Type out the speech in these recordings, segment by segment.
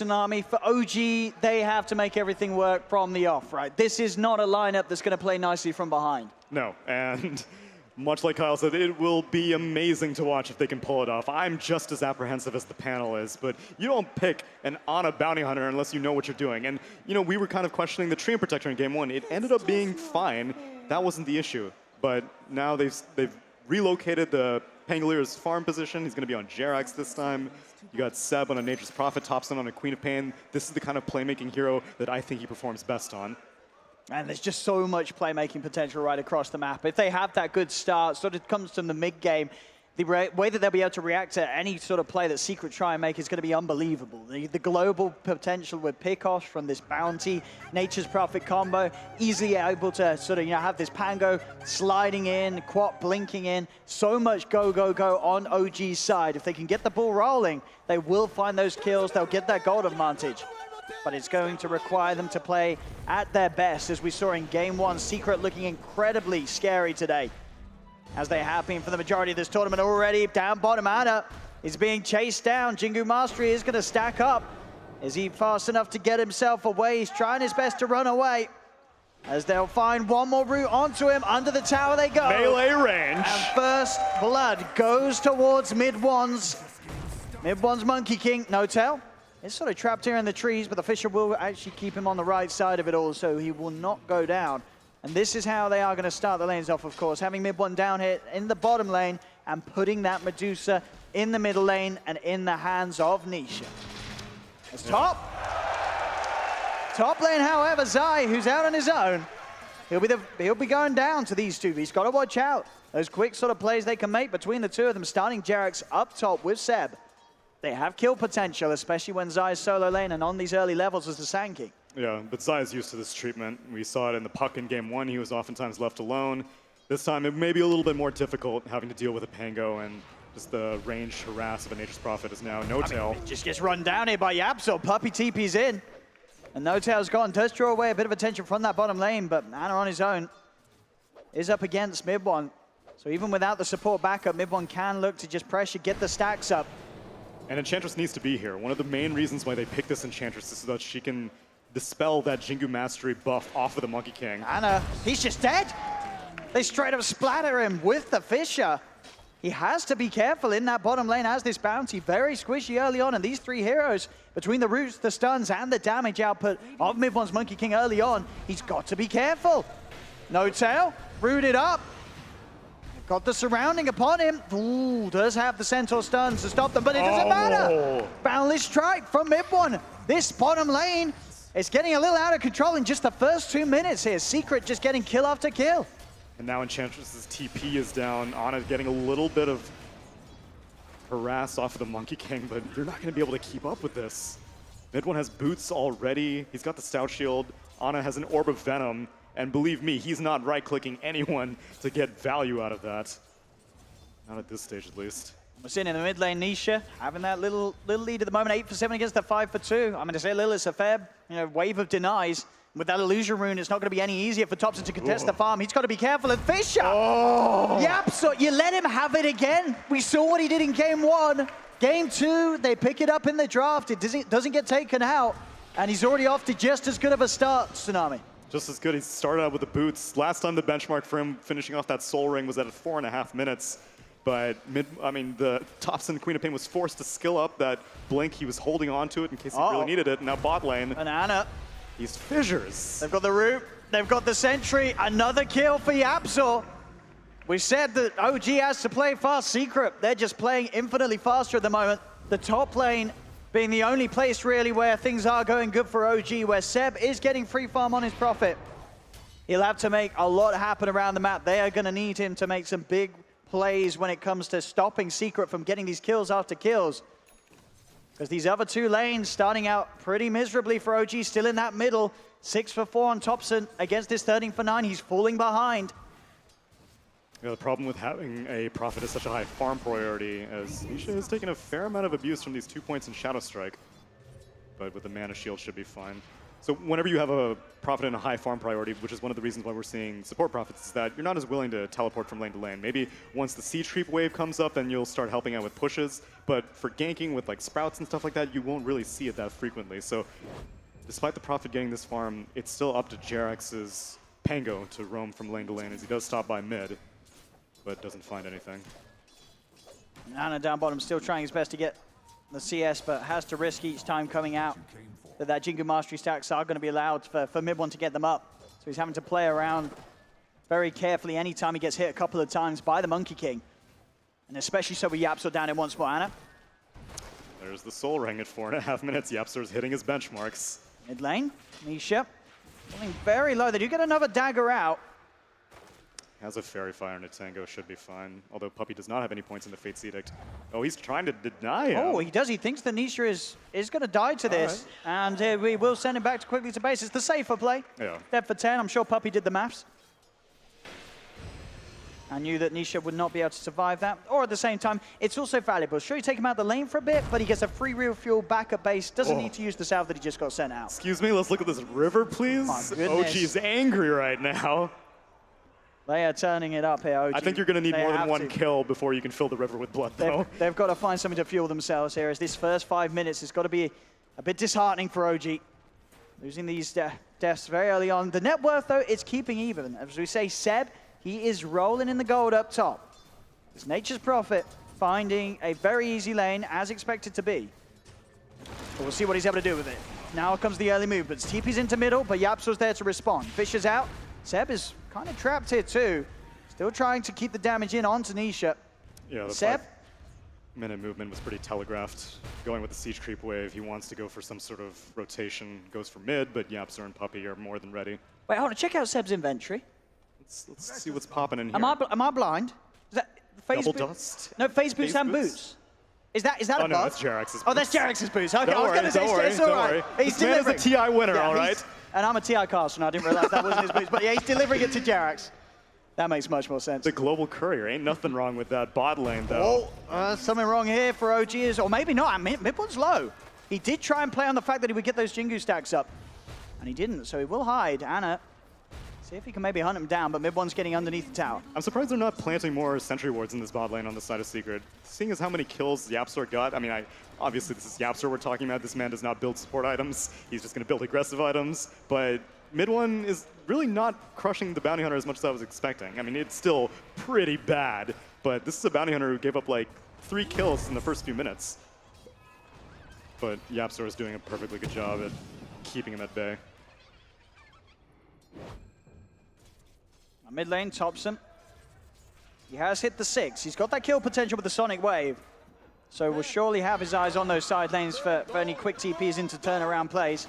Tsunami, for OG, they have to make everything work from the off, right? This is not a lineup that's going to play nicely from behind. No, and much like Kyle said, it will be amazing to watch if they can pull it off. I'm just as apprehensive as the panel is, but you don't pick an Ana bounty hunter unless you know what you're doing. And, you know, we were kind of questioning the Treant Protector in Game 1. It ended up being fine. That wasn't the issue. But now they've relocated the Pangoliers' farm position. He's going to be on Jerax this time. You got Seb on a Nature's Prophet, Topson on a Queen of Pain. This is the kind of playmaking hero that I think he performs best on. And there's just so much playmaking potential right across the map. If they have that good start, sort of comes from the mid-game, the way that they'll be able to react to any sort of play that Secret try and make is going to be unbelievable. The global potential with pickoffs from this bounty, Nature's Prophet combo, easily able to sort of, have this Pango sliding in, Quap blinking in. So much go, go, go on OG's side. If they can get the ball rolling, they will find those kills. They'll get that gold advantage. But it's going to require them to play at their best, as we saw in Game 1. Secret looking incredibly scary today, as they have been for the majority of this tournament already. Down bottom, Ana is being chased down. Jingu Mastery is going to stack up. Is he fast enough to get himself away? He's trying his best to run away, as they'll find one more route onto him. Under the tower they go. Melee range. And first blood goes towards MidOne's Monkey King. No tell. He's sort of trapped here in the trees, but the Fisher will actually keep him on the right side of it all, so he will not go down. And this is how they are going to start the lanes off, of course, having MidOne down here in the bottom lane and putting that Medusa in the middle lane and in the hands of Nisha. It's top lane, however, Zai, who's out on his own, he'll be going down to these two. He's got to watch out. Those quick sort of plays they can make between the two of them, starting Jerax up top with Seb. They have kill potential, especially when Zai is solo lane and on these early levels as the Sand King. Yeah, but Zai is used to this treatment. We saw it in the Puck in Game 1. He was oftentimes left alone. This time, it may be a little bit more difficult having to deal with a Pango, and just the ranged harass of a Nature's Prophet is now No Tail. It just gets run down here by Yapso. Puppey TP's in, and No Tail's gone. Does draw away a bit of attention from that bottom lane, but Ana on his own is up against MidOne. So even without the support backup, MidOne can look to just pressure, get the stacks up. And Enchantress needs to be here. One of the main reasons why they picked this Enchantress is so that she can dispel that Jingu Mastery buff off of the Monkey King. Ana, he's just dead. They straight up splatter him with the Fisher. He has to be careful in that bottom lane as this bounty. Very squishy early on, and these three heroes, between the roots, the stuns, and the damage output of MidOne's Monkey King early on, he's got to be careful. No Tail, rooted up. Got the surrounding upon him. Ooh, does have the Centaur stuns to stop them, but it doesn't matter. Boundless Strike from MidOne. This bottom lane is getting a little out of control in just the first 2 minutes here. Secret just getting kill after kill. And now Enchantress's TP is down. Ana getting a little bit of harass off of the Monkey King, but you're not going to be able to keep up with this. MidOne has boots already. He's got the Stout Shield. Ana has an Orb of Venom. And believe me, he's not right-clicking anyone to get value out of that. Not at this stage, at least. We're sitting in the mid lane, Nisha, having that little lead at the moment, 8 for 7 against the 5 for 2. I'm going to say Lilith's a fair wave of denies. With that illusion rune, it's not going to be any easier for Topson to contest the farm. He's got to be careful. And Fisher! Oh. Yep, so you let him have it again. We saw what he did in Game 1. Game 2, they pick it up in the draft. It doesn't get taken out. And he's already off to just as good of a start, Tsunami. Just as good. He started out with the boots. Last time the benchmark for him finishing off that Soul Ring was at 4.5 minutes. But the Topson Queen of Pain was forced to skill up that blink. He was holding on to it in case he really needed it. Now bot lane. And Ana. These fissures. They've got the root. They've got the sentry. Another kill for Yapso. We said that OG has to play fast. Secret, they're just playing infinitely faster at the moment. The top lane being the only place really where things are going good for OG, where Seb is getting free farm on his Prophet. He'll have to make a lot happen around the map. They are going to need him to make some big plays when it comes to stopping Secret from getting these kills after kills. Because these other two lanes starting out pretty miserably for OG, still in that middle. 6 for 4 on Topson against this 13 for 9. He's falling behind. Yeah, the problem with having a Prophet is such a high farm priority, as Nisha has taken a fair amount of abuse from these 2 points in Shadow Strike. But with the Mana Shield should be fine. So whenever you have a Prophet and a high farm priority, which is one of the reasons why we're seeing support Prophets, is that you're not as willing to teleport from lane to lane. Maybe once the siege creep wave comes up, then you'll start helping out with pushes. But for ganking with like sprouts and stuff like that, you won't really see it that frequently. So despite the Prophet getting this farm, it's still up to Jerax's Pango to roam from lane to lane, as he does stop by mid, but doesn't find anything. Ana down bottom still trying his best to get the CS, but has to risk each time coming out that Jingu Mastery stacks are going to be allowed for MidOne to get them up. So he's having to play around very carefully anytime he gets hit a couple of times by the Monkey King. And especially so with Yapzor down in once more. Ana. There's the Soul Ring at 4.5 minutes. Yapzor's hitting his benchmarks. Mid lane, Nisha falling very low. They do get another dagger out. Has a Fairy Fire and a Tango, should be fine. Although Puppey does not have any points in the Fate's Edict. Oh, he's trying to deny him. Oh, he does. He thinks the Nisha is going to die to this. Right. And we will send him back quickly to base. It's the safer play. Yeah. Dead for 10. I'm sure Puppey did the maths. I knew that Nisha would not be able to survive that. Or at the same time, it's also valuable. Sure, you take him out the lane for a bit, but he gets a free refuel back at base. Doesn't need to use the salve that he just got sent out. Excuse me, let's look at this river, please. OG's angry right now. They are turning it up here, OG. I think you're going to need more than one kill before you can fill the river with blood, though. They've got to find something to fuel themselves here, as this first 5 minutes has got to be a bit disheartening for OG. Losing these deaths very early on. The net worth, though, it's keeping even. As we say, Seb, he is rolling in the gold up top. It's Nature's Prophet finding a very easy lane, as expected to be. But we'll see what he's able to do with it. Now comes the early movements. TP's into middle, but Yapzor's there to respond. Fisher's out. Seb is kind of trapped here too. Still trying to keep the damage in onto Nisha. Yeah, the Seb? 5-minute movement was pretty telegraphed. Going with the siege creep wave, he wants to go for some sort of rotation. Goes for mid, but Yapzor and Puppey are more than ready. Wait, hold on. Check out Seb's inventory. Let's see what's popping in here. Am I blind? Is that phase Double dust? No, phase boots and boots. Is that a bug? No, that's Jerax's boots. Oh, that's Jerax's boots. Okay, don't worry, it's all right. He's man is a TI winner, all right? And I'm a TI caster, and I didn't realize that wasn't his boots. But yeah, he's delivering it to Jerax. That makes much more sense. The global courier. Ain't nothing wrong with that bot lane, though. Oh, something wrong here for OGs, or maybe not. MidOne's low. He did try and play on the fact that he would get those Jingu stacks up, and he didn't, so he will hide. Ana, see if he can maybe hunt him down, but MidOne's getting underneath the tower. I'm surprised they're not planting more sentry wards in this bot lane on the side of Secret. Seeing as how many kills Yapzor got, I mean, obviously this is Yapzor we're talking about. This man does not build support items. He's just going to build aggressive items, but MidOne is really not crushing the bounty hunter as much as I was expecting. I mean, it's still pretty bad, but this is a bounty hunter who gave up like 3 kills in the first few minutes. But Yapzor is doing a perfectly good job at keeping him at bay. Mid lane tops him. He has hit the 6. He's got that kill potential with the Sonic Wave. So we'll surely have his eyes on those side lanes for any quick TPs into turnaround plays.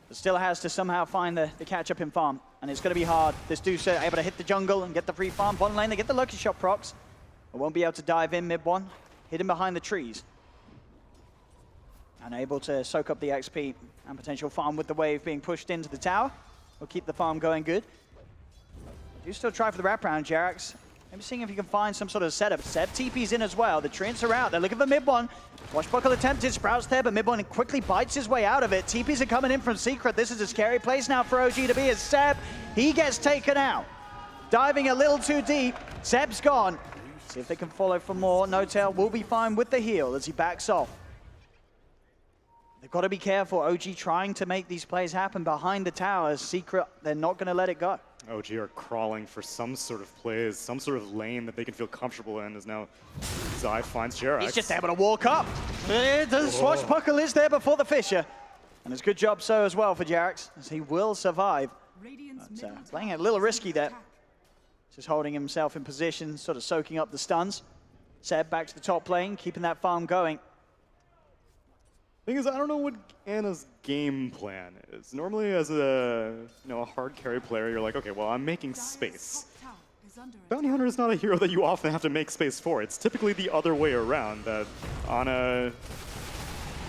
But still has to somehow find the catch-up in farm. And it's going to be hard. This dude's able to hit the jungle and get the free farm. Bottom lane, they get the lucky shot procs. But won't be able to dive in MidOne. Hidden behind the trees. And able to soak up the XP and potential farm with the wave being pushed into the tower. Will keep the farm going good. Do still try for the wraparound, Jerax. Maybe seeing if you can find some sort of setup. Seb TP's in as well. The Treants are out. They're looking for MidOne. Washbuckle attempted. Sprouts there, but MidOne quickly bites his way out of it. TPs are coming in from Secret. This is a scary place now for OG to be as Seb, he gets taken out. Diving a little too deep. Seb's gone. See if they can follow for more. No-Tail will be fine with the heal as he backs off. They've got to be careful. OG trying to make these plays happen behind the towers. Secret, they're not going to let it go. OG are crawling for some sort of plays, some sort of lane that they can feel comfortable in, as now Zai finds Jerax. He's just able to walk up. The swashbuckle is there before the Fisher. And it's a good job so as well for Jerax, as he will survive. But, playing it a little risky there. Just holding himself in position, sort of soaking up the stuns. Seb back to the top lane, keeping that farm going. Thing is, I don't know what Ana's game plan is. Normally, as a a hard carry player, you're like, okay, well, I'm making space. Bounty Hunter is not a hero that you often have to make space for. It's typically the other way around. That Ana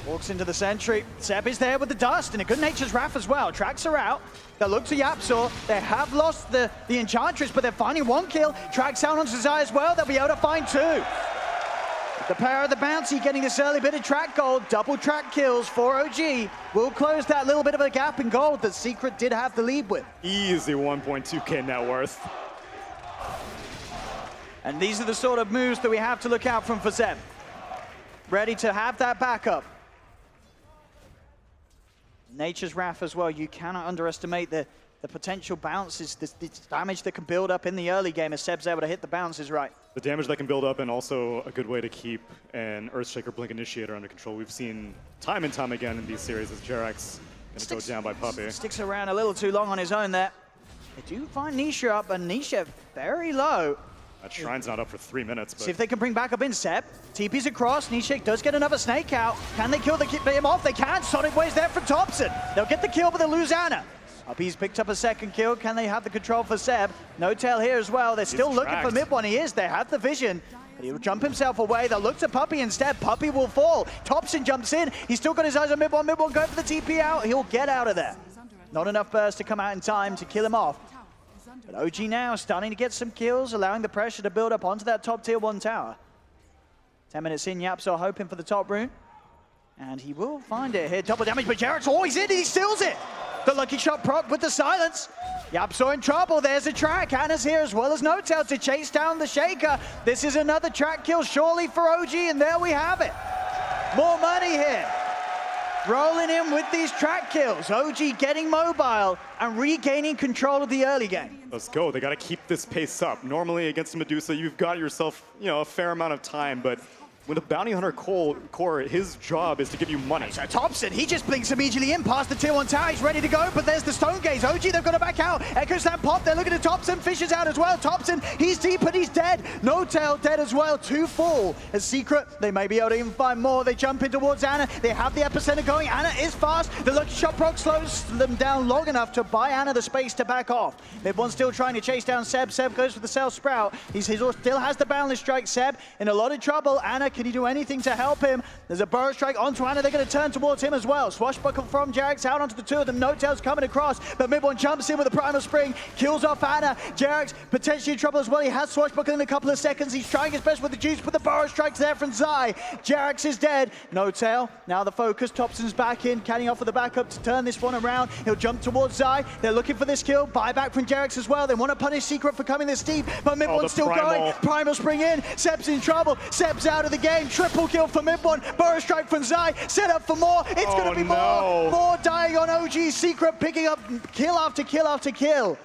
walks into the sentry. Seb is there with the dust and a good nature's wrath as well. Tracks are out. They look to Yapzor. They have lost the Enchantress, but they're finding 1 kill. Tracks out onto Zai as well. They'll be able to find 2. The power of the bouncy getting this early bit of track gold. Double track kills for OG. Will close that little bit of a gap in gold that Secret did have the lead with. Easy 1.2K net worth. And these are the sort of moves that we have to look out from for Zeb. Ready to have that backup. Nature's Wrath as well. You cannot underestimate the potential bounces, the damage that can build up in the early game as Seb's able to hit the bounces right. The damage that can build up, and also a good way to keep an Earthshaker Blink Initiator under control. We've seen time and time again in these series as Jerax going to go down by Puppey. Sticks around a little too long on his own there. They do find Nisha up, but Nisha very low. That Shrine's not up for 3 minutes. But see if they can bring back up in Seb. TP's across. Nisha does get another snake out. Can they kill him off? They can. Sonic Wave's there from Thompson. They'll get the kill, but they'll lose Ana. Puppey's picked up a second kill. Can they have the control for Seb? No tail here as well. They're still looking for MidOne. He is. They have the vision. But he'll jump himself away. They'll look to Puppey instead. Puppey will fall. Thompson jumps in. He's still got his eyes on MidOne. MidOne going for the TP out. He'll get out of there. Not enough burst to come out in time to kill him off. But OG now starting to get some kills, allowing the pressure to build up onto that top tier 1 tower. 10 minutes in, Yapsor hoping for the top rune. And he will find it here. Double damage, but Jerax always in. He steals it. The lucky shot proc with the silence. Yapsor in trouble. There's a track. Ana's here as well as No-Tail to chase down the Shaker. This is another track kill surely for OG, and there we have it. More money here. Rolling in with these track kills. OG getting mobile and regaining control of the early game. Let's go. They got to keep this pace up. Normally against Medusa, you've got yourself, a fair amount of time, but with a Bounty Hunter core, his job is to give you money. So Thompson, he just blinks immediately in past the tier 1 tower. He's ready to go, but there's the Stone Gaze. OG, they've got to back out. Echo Slam pop, they're looking at Thompson. Fisher's out as well. Thompson, he's deep and he's dead. No-Tail dead as well. 2 fall. As Secret, they may be able to even find more. They jump in towards Ana. They have the epicenter going. Ana is fast. The lucky shot proc slows them down long enough to buy Ana the space to back off. MidOne still trying to chase down Seb. Seb goes for the Cell Sprout. He still has the Boundless Strike. Seb in a lot of trouble. Ana, can he do anything to help him? There's a Burrow Strike onto Ana. They're going to turn towards him as well. Swashbuckle from Jerax out onto the 2 of them. No-Tail's coming across, but MidOne jumps in with a Primal Spring, kills off Ana. Jerax potentially in trouble as well. He has Swashbuckle in a couple of seconds. He's trying his best with the juice, but the Burrow Strike's there from Zai. Jerax is dead. No-Tail, now the focus. Thompson's back in. Can he offer the backup to turn this one around? He'll jump towards Zai. They're looking for this kill. Buyback from Jerax as well. They want to punish Secret for coming this deep, but MidOne's still going. Primal Spring in. Seb's in trouble. Seb's out of the game. Triple kill for MidOne. Burrow Strike from Zai, set up for more. It's going to be more. More dying on OG. Secret picking up kill after kill after kill.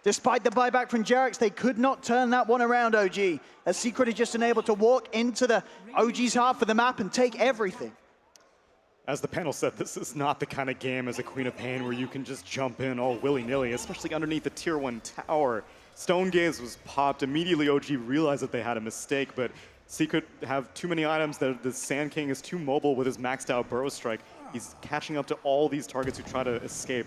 Despite the buyback from Jerax, they could not turn that one around, OG. As Secret is just unable to walk into the OG's half of the map and take everything. As the panel said, this is not the kind of game as a Queen of Pain where you can just jump in all willy-nilly, especially underneath the tier 1 tower. Stone Gaze was popped. Immediately OG realized that they had a mistake, but Secret have too many items. The Sand King is too mobile with his maxed out Burrow Strike. He's catching up to all these targets who try to escape.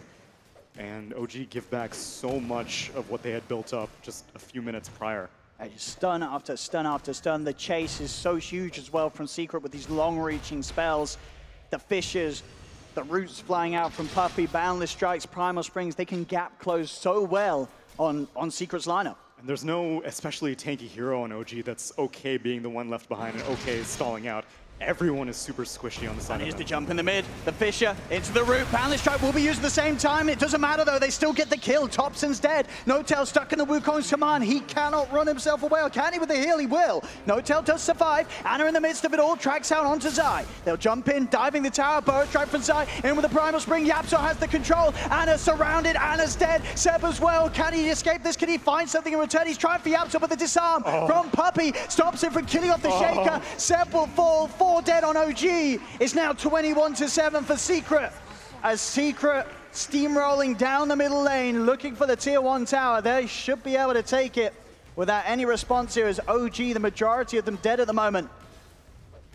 And OG give back so much of what they had built up just a few minutes prior. Stun after stun after stun. The chase is so huge as well from Secret with these long-reaching spells. The Fissures, the roots flying out from Puppey, Boundless Strikes, Primal Springs. They can gap close so well on Secret's lineup. And there's no especially tanky hero on OG that's okay being the one left behind and okay stalling out. Everyone is super squishy on the side. And here's the jump in the mid. The Fisher into the root. Boundless Strike will be used at the same time. It doesn't matter though. They still get the kill. Thompson's dead. No-Tail stuck in the Wukong's command. He cannot run himself away. Or can he with the heal? He will. No-Tail does survive. Ana in the midst of it all. Tracks out onto Zai. They'll jump in, diving the tower. Burrow Strike from Zai. In with the Primal Spring. Yapsor has the control. Ana surrounded. Ana's dead. Seb as well. Can he escape this? Can he find something in return? He's trying for Yapsor, but the disarm from Puppey stops him from killing off the Shaker. Seb will fall. 4 dead on OG. It's now 21-7 for Secret. As Secret steamrolling down the middle lane, looking for the tier 1 tower. They should be able to take it without any response here as OG, the majority of them dead at the moment.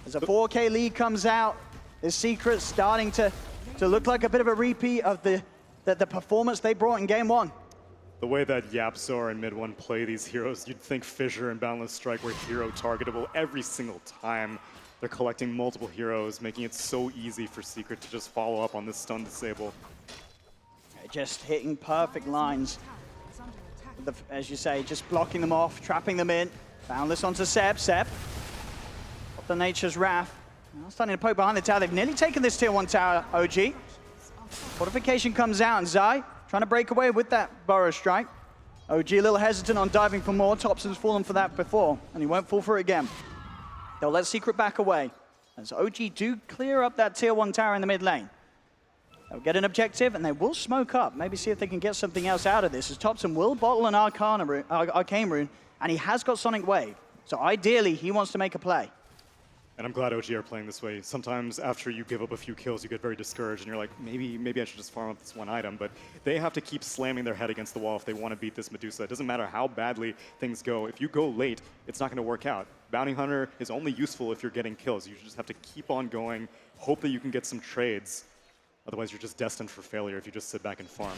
As a 4K lead comes out, is Secret starting to look like a bit of a repeat of the performance they brought in game 1. The way that Yapsor and MidOne play these heroes, you'd think Fissure and Boundless Strike were hero targetable every single time. They're collecting multiple heroes, making it so easy for Secret to just follow up on this stun disable. Just hitting perfect lines. As you say, just blocking them off, trapping them in. Boundless onto Seb. Seb the Nature's Wrath. Now starting to poke behind the tower. They've nearly taken this tier 1 tower, OG. Fortification comes out, and Zai trying to break away with that Burrow Strike. OG a little hesitant on diving for more. Thompson's fallen for that before, and he won't fall for it again. They'll let Secret back away, as OG do clear up that tier 1 tower in the mid lane. They'll get an objective, and they will smoke up. Maybe see if they can get something else out of this, as Thompson will bottle an Arcane Rune, and he has got Sonic Wave. So ideally, he wants to make a play. And I'm glad OG are playing this way. Sometimes after you give up a few kills, you get very discouraged, and you're like, maybe I should just farm up this one item. But they have to keep slamming their head against the wall if they want to beat this Medusa. It doesn't matter how badly things go. If you go late, it's not going to work out. Bounty Hunter is only useful if you're getting kills. You just have to keep on going, hope that you can get some trades. Otherwise, you're just destined for failure if you just sit back and farm.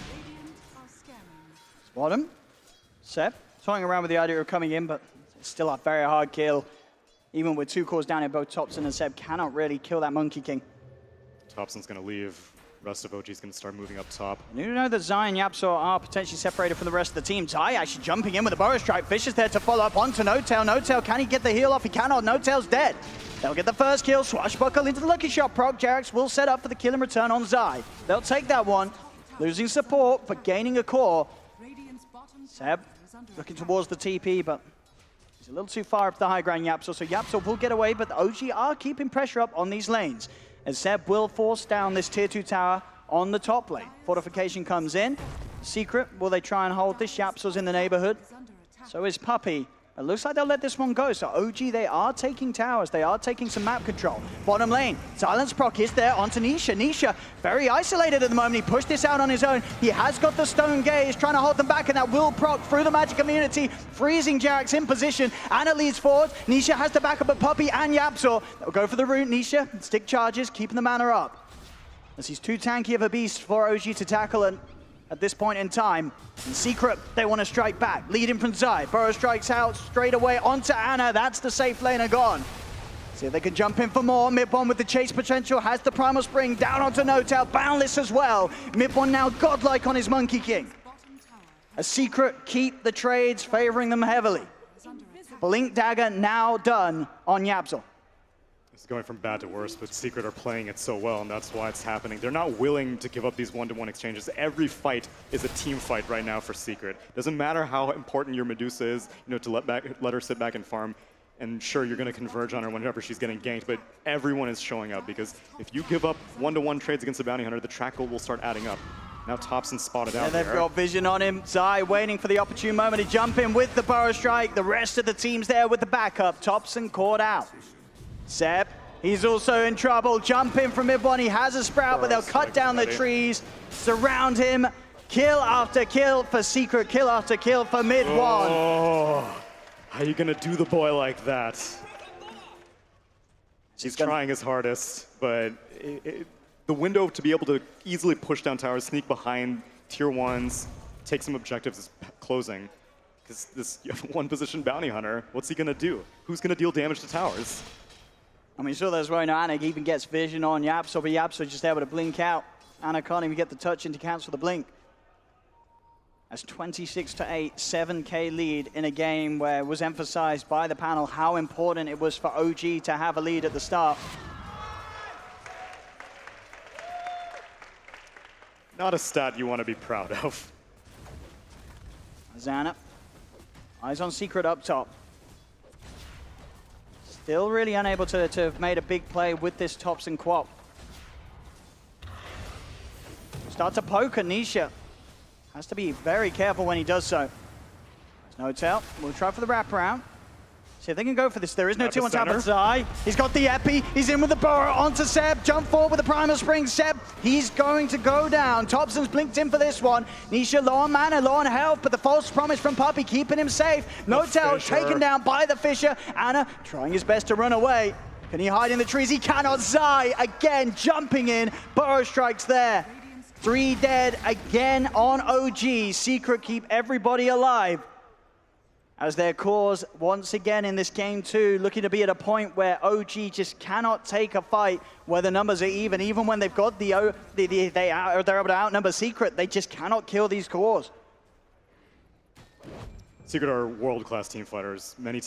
Bottom. Seb toying around with the idea of coming in, but it's still a very hard kill. Even with 2 cores down here, both Thompson and Seb cannot really kill that Monkey King. Thompson's going to leave. Rest of OG's going to start moving up top. You know that Zai and Yapso are potentially separated from the rest of the team. Zai actually jumping in with a Burrow Strike. Fish is there to follow up onto No-Tail. No-Tail, can he get the heal off? He cannot. No-Tail's dead. They'll get the first kill. Swashbuckle into the Lucky Shot proc. Jerax will set up for the kill and return on Zai. They'll take that one. Losing support, but gaining a core. Seb looking towards the TP, but he's a little too far up the high ground, Yapso. So Yapso will get away, but the OG are keeping pressure up on these lanes, as Seb will force down this tier 2 tower on the top lane. Fortification comes in. Secret, will they try and hold this? Yapso's in the neighborhood. So is Puppey. It looks like they'll let this one go. So OG, they are taking towers. They are taking some map control. Bottom lane, Silence proc is there onto Nisha. Nisha, very isolated at the moment. He pushed this out on his own. He has got the Stone Gaze, trying to hold them back, and that will proc through the magic immunity, freezing Jerax in position. Anna leads forward. Nisha has the backup of Puppey and Yapso. They'll go for the root. Nisha, stick charges, keeping the mana up, as he's too tanky of a beast for OG to tackle at this point in time. In Secret, they want to strike back. Leading from Zai. Burrow strikes out straight away onto Anna. That's the safe laner gone. See if they can jump in for more. MidOne with the chase potential has the Primal Spring down onto No-Tail. Boundless as well. MidOne now godlike on his Monkey King. A Secret keep the trades, favoring them heavily. Blink Dagger now done on Yapso. It's going from bad to worse, but Secret are playing it so well, and that's why it's happening. They're not willing to give up these one-to-one exchanges. Every fight is a team fight right now for Secret. Doesn't matter how important your Medusa is, to let her sit back and farm. And sure, you're going to converge on her whenever she's getting ganked, but everyone is showing up, because if you give up one-to-one trades against a Bounty Hunter, the track goal will start adding up. Now Thompson spotted out there. They've got vision on him. Zai waiting for the opportune moment to jump in with the Burrow Strike. The rest of the team's there with the backup. Thompson caught out. Seb, he's also in trouble. Jump in from MidOne. He has a Sprout, but they'll cut down the trees, surround him. Kill after kill for Secret, kill after kill for MidOne. Oh, how are you going to do the boy like that? He's trying his hardest, but the window to be able to easily push down towers, sneak behind tier 1s, take some objectives is closing. Because this one-position Bounty Hunter, what's he going to do? Who's going to deal damage to towers? I mean, sure, there's Rona. Anna even gets vision on Yapso, but Yapso just able to blink out. Anna can't even get the touch in to cancel the blink. That's 26-8, 7K lead in a game where it was emphasized by the panel how important it was for OG to have a lead at the start. Not a stat you want to be proud of. Zana, eyes on Secret up top. Still really unable to have made a big play with this Thompson quap. Start to poke at Nisha. Has to be very careful when he does so. There's No-Tail. We'll try for the wraparound. See if they can go for this. There is no T1 tap at Zai. He's got the Epi. He's in with the Burrow onto Seb. Jump forward with the Primal Spring. Seb, he's going to go down. Thompson's blinked in for this one. Nisha low on mana, low on health, but the false promise from Puppey keeping him safe. No-Tail taken down by the Fisher. Anna trying his best to run away. Can he hide in the trees? He cannot. Zai again jumping in. Burrow strikes there. 3 dead again on OG. Secret keep everybody alive, as their cores once again in this game 2 looking to be at a point where OG just cannot take a fight where the numbers are even when they've got they're able to outnumber Secret. They just cannot kill these cores. Secret are world-class team fighters. Many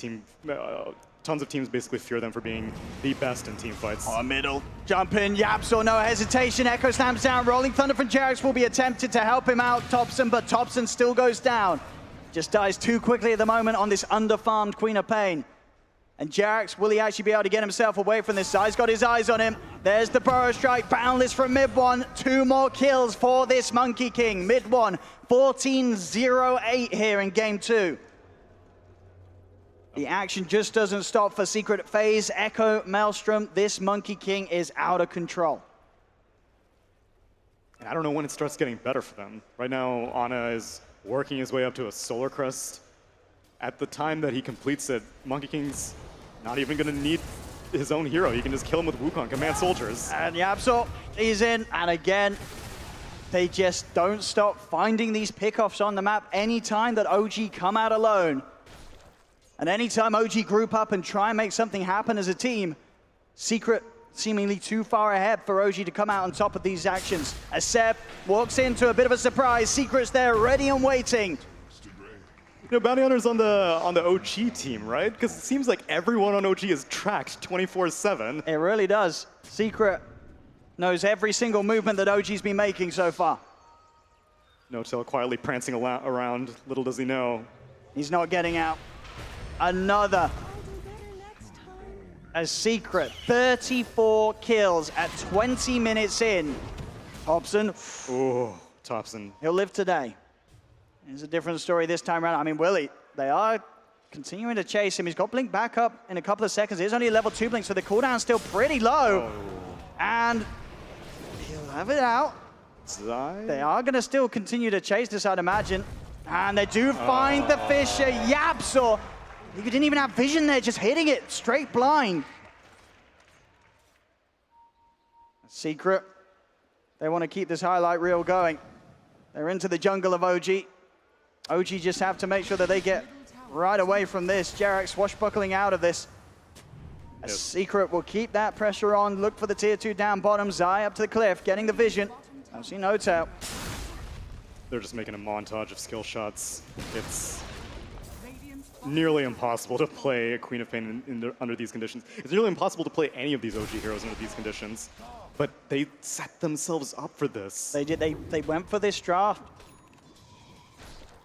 tons of teams basically fear them for being the best in team fights. Oh, middle. Jump in, Yapsor, no hesitation. Echo slams down. Rolling Thunder from Jerax will be attempted to help him out, Thompson, but Thompson still goes down. Just dies too quickly at the moment on this underfarmed Queen of Pain. And Jerax, will he actually be able to get himself away from this? Zai's got his eyes on him. There's the Burrow Strike, boundless from MidOne. 2 more kills for this Monkey King. MidOne, 14-0-8 here in game 2. The action just doesn't stop for Secret. FaZe, Echo, Maelstrom. This Monkey King is out of control. And I don't know when it starts getting better for them. Right now, Ana is working his way up to a Solar Crest. At the time that he completes it, Monkey King's not even going to need his own hero. He can just kill him with Wukong, command soldiers. And Yapsor, he's in. And again, they just don't stop finding these pickoffs on the map anytime that OG come out alone. And anytime OG group up and try and make something happen as a team, Secret seemingly too far ahead for OG to come out on top of these actions. As Seb walks into a bit of a surprise, Secret's there ready and waiting. You know, Bounty Hunter's on the OG team, right? Because it seems like everyone on OG is tracked 24/7. It really does. Secret knows every single movement that OG's been making so far. No-Tail quietly prancing around, little does he know. He's not getting out. Another. A Secret, 34 kills at 20 minutes in. Thompson. Oh, Thompson. He'll live today. It's a different story this time around. I mean, Willie, they are continuing to chase him. He's got Blink back up in a couple of seconds. It is only a level 2 Blink, so the cooldown's still pretty low. And he'll have it out. Zai? They are going to still continue to chase this, I'd imagine. And they do find the Fisher. Yapsor. He didn't even have vision there, just hitting it straight blind. Secret. They want to keep this highlight reel going. They're into the jungle of OG. OG just have to make sure that they get right away from this. Jerax swashbuckling out of this. A Secret will keep that pressure on. Look for the tier 2 down bottom. Zai up to the cliff, getting the vision. I see No-Tail. They're just making a montage of skill shots. It's nearly impossible to play a Queen of Pain under these conditions. It's nearly impossible to play any of these OG heroes under these conditions. But they set themselves up for this. They did. They went for this draft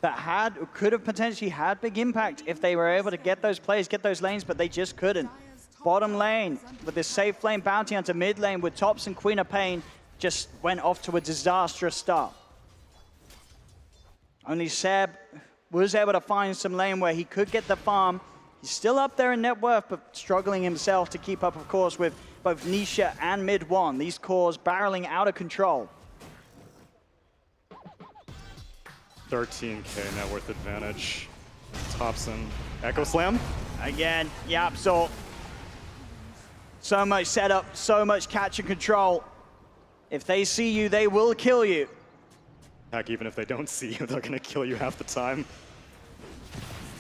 that could have potentially had big impact if they were able to get those plays, get those lanes, but they just couldn't. Bottom lane with this safe lane bounty onto mid lane with Tops and Queen of Pain just went off to a disastrous start. Only Seb was able to find some lane where he could get the farm. He's still up there in net worth, but struggling himself to keep up, of course, with both Nisha and MidOne. These cores barreling out of control. 13K net worth advantage. Thompson. Echo Slam? Again, Yapsor. So much setup, so much catch and control. If they see you, they will kill you. Heck, even if they don't see you, they're gonna kill you half the time.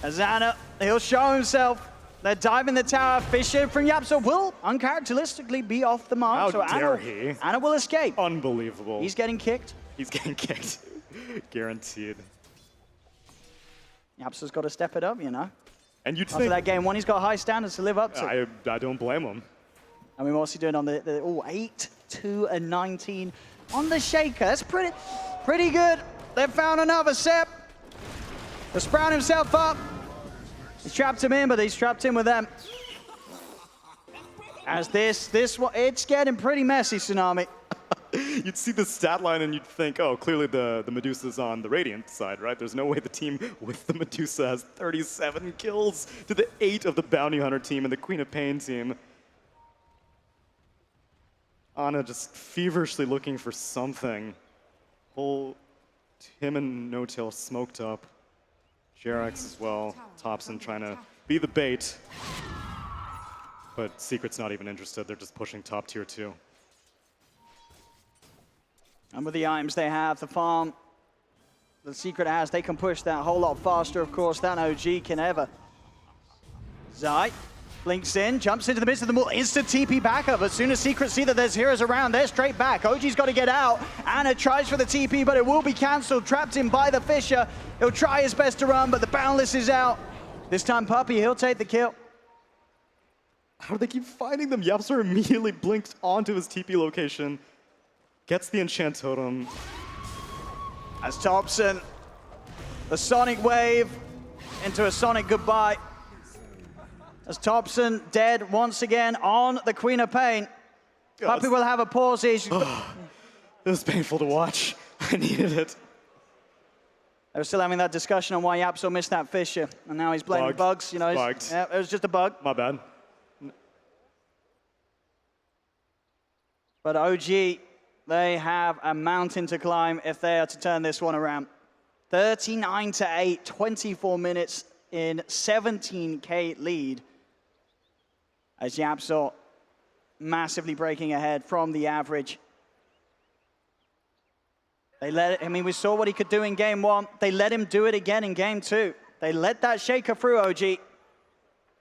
Azana, he'll show himself. They're diving the tower. Fisher from Yapsor will uncharacteristically be off the mark. How dare he? Ana will escape. Unbelievable. He's getting kicked. He's getting kicked. Guaranteed. Yapsor's got to step it up, you know. And you'd After think that game 1, he's got high standards to live up to. I don't blame him. I mean, what's he doing on the 8-2-19 on the shaker? That's pretty good. They've found another Sep. The Sprout himself up. He's trapped him in, but he's trapped in with them. As this one, it's getting pretty messy, Tsunami. You'd see the stat line and you'd think, oh, clearly the Medusa's on the Radiant side, right? There's no way the team with the Medusa has 37 kills to the 8 of the Bounty Hunter team and the Queen of Pain team. Ana just feverishly looking for something. Him and No-Tail smoked up. Jerax as well. Thompson trying to be the bait. But Secret's not even interested. They're just pushing top tier 2. And with the items they have, the farm, the Secret has, they can push that a whole lot faster, of course, than OG can ever. Zai blinks in, jumps into the midst of the wall, instant TP backup. As soon as Secret see that there's heroes around, they're straight back. OG's got to get out. Ana tries for the TP, but it will be cancelled, trapped in by the Fisher. He'll try his best to run, but the Boundless is out. This time Puppey, he'll take the kill. How do they keep finding them? Yapsor immediately blinks onto his TP location, gets the enchant totem. As Thompson, the Sonic Wave into a Sonic Goodbye. As Thompson dead once again on the Queen of Pain. Puppey will have a pause here. It was painful to watch. I needed it. They were still having that discussion on why Yapsor missed that Fissure, and now he's blaming bugs. You know, yeah, it was just a bug. My bad. But OG, they have a mountain to climb if they are to turn this one around. 39-8, 24 minutes in 17K lead. As Yapsor massively breaking ahead from the average. They let it, I mean, we saw what he could do in game 1. They let him do it again in game 2. They let that shaker through, OG.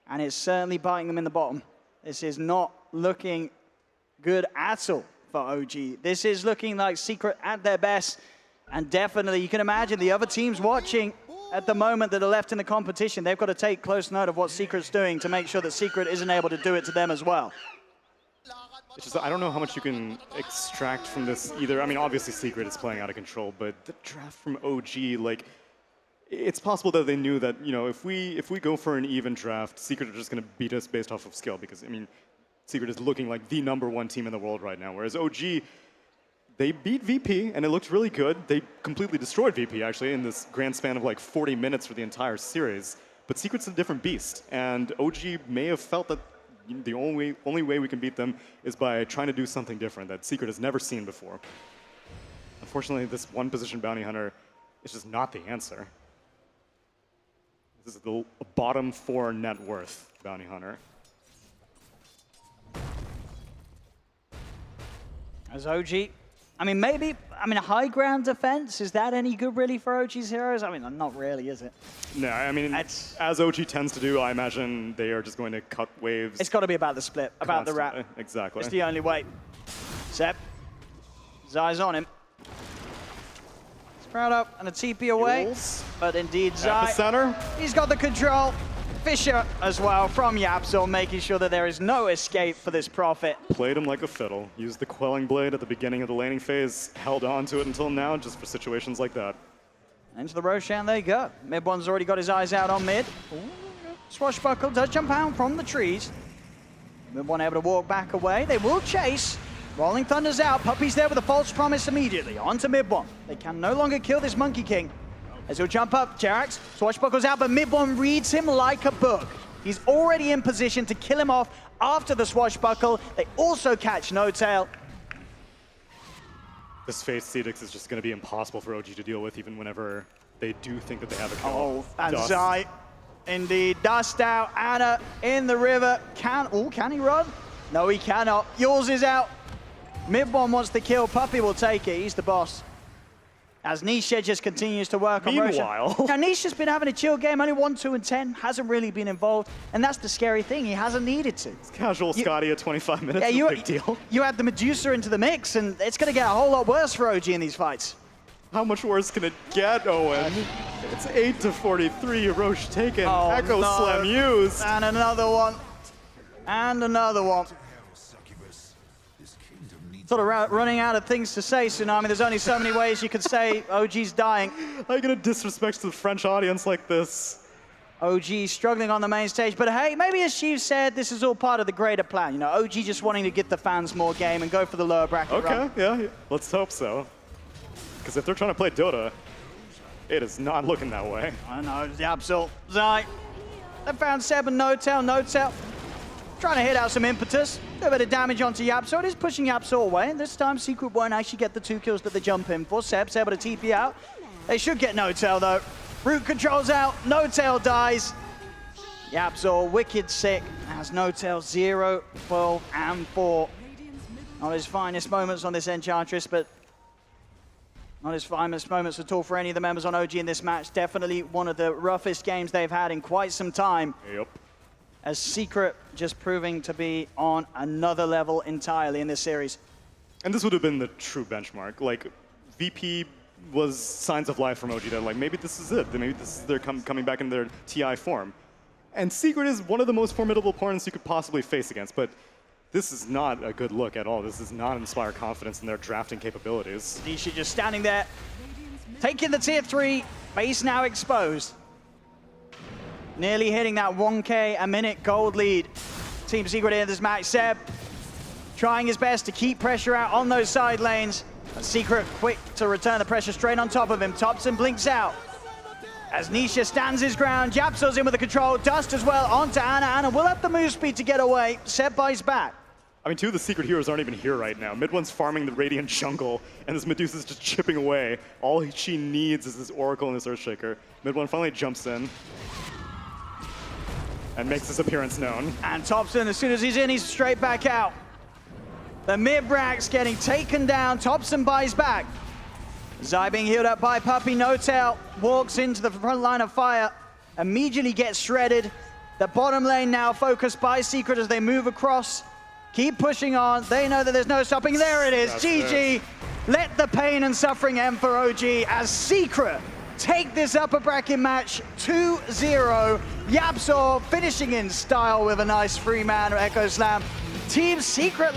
And it's certainly biting them in the bottom. This is not looking good at all for OG. This is looking like Secret at their best. And definitely, you can imagine the other teams watching at the moment that are left in the competition. They've got to take close note of what Secret's doing to make sure that Secret isn't able to do it to them as well. It's just, I don't know how much you can extract from this either. I mean, obviously Secret is playing out of control, but the draft from OG, like, it's possible that they knew that, you know, if we go for an even draft, Secret are just going to beat us based off of skill, because, I mean, Secret is looking like the #1 team in the world right now, whereas OG, they beat VP, and it looked really good. They completely destroyed VP, actually, in this grand span of like 40 minutes for the entire series. But Secret's a different beast, and OG may have felt that the only way we can beat them is by trying to do something different that Secret has never seen before. Unfortunately, this one-position bounty hunter is just not the answer. This is the bottom 4 net worth bounty hunter. As OG, I mean, maybe, a high ground defense, is that any good really for OG's heroes? I mean, not really, is it? No, I mean, as OG tends to do, I imagine they are just going to cut waves. It's got to be about the split, about the wrap. Exactly. It's the only way. Sep, his eyes on him. Sprout up and a TP away, but indeed Zai, he's got the control. Fissure as well from Yapsor, making sure that there is no escape for this Prophet. Played him like a fiddle. Used the Quelling Blade at the beginning of the laning phase, held on to it until now, just for situations like that. Into the Roshan they go. MidOne's already got his eyes out on mid. Ooh, Swashbuckle does jump out from the trees. MidOne able to walk back away. They will chase. Rolling Thunder's out. Puppey's there with a false promise immediately. On to MidOne. They can no longer kill this Monkey King. As he'll jump up, Jerax, Swashbuckle's out, but MidOne reads him like a book. He's already in position to kill him off after the Swashbuckle. They also catch No Tail. This phase Cedix is just going to be impossible for OG to deal with, even whenever they do think that they have a kill. Oh, and Zai, indeed, dust out. Anna in the river. Can he run? No, he cannot. Yours is out. MidOne wants to kill. Puppey will take it. He's the boss. As Nisha just continues to work on Roshan. Meanwhile, now Nisha's been having a chill game, only 1, 2, and 10, hasn't really been involved, and that's the scary thing, he hasn't needed to. It's casual Scotty at 25 minutes, yeah, big deal. You add the Medusa into the mix, and it's going to get a whole lot worse for OG in these fights. How much worse can it get, Owen? It's 8-43, Roche taken, Echo Slam used. And another one, and another one. Sort of running out of things to say, Tsunami. There's only so many ways you could say OG's dying. How are you going to disrespect the French audience like this? OG struggling on the main stage, but hey, maybe as Sheev said, this is all part of the greater plan. You know, OG just wanting to get the fans more game and go for the lower bracket run. Yeah, let's hope so. Because if they're trying to play Dota, it is not looking that way. I know, Yapsor, Zai. They found Seb and No Tail. Trying to hit out some impetus. A bit of damage onto Yapsor. It is pushing Yapsor away, and this time Secret won't actually get the 2 kills that they jump in for. Seb's able to TP out. They should get No Tail though. Root controls out, No Tail dies. Yapsor, wicked sick, has No Tail 0, 12, and 4. Not his finest moments on this Enchantress, but not his finest moments at all for any of the members on OG in this match. Definitely one of the roughest games they've had in quite some time. Yep. As Secret just proving to be on another level entirely in this series. And this would have been the true benchmark. Like, VP was signs of life from OG that, like, maybe this is it. Maybe this is their coming back in their TI form. And Secret is one of the most formidable opponents you could possibly face against, but this is not a good look at all. This does not inspire confidence in their drafting capabilities. nisha just standing there, taking the tier 3, base now exposed. Nearly hitting that 1K a minute gold lead. Team Secret in this match. Seb trying his best to keep pressure out on those side lanes. But Secret quick to return the pressure straight on top of him. Thompson blinks out. As nisha stands his ground, Japso's in with the control. Dust as well onto Ana. Ana will have the move speed to get away. Seb buys back. I mean, two of the Secret heroes aren't even here right now. MidOne's farming the Radiant jungle, and this Medusa's just chipping away. All she needs is this Oracle and this Earthshaker. MidOne finally jumps in and makes his appearance known. And Thompson, as soon as he's in, he's straight back out. The mid-Brax getting taken down. Thompson buys back. Zai being healed up by Puppey. No-Tail walks into the front line of fire. Immediately gets shredded. The bottom lane now focused by Secret as they move across. Keep pushing on. They know that there's no stopping. There it is. That's GG. it. Let the pain and suffering end for OG as Secret take this upper bracket match 2-0. Yapzor finishing in style with a nice free man Echo Slam. Team Secret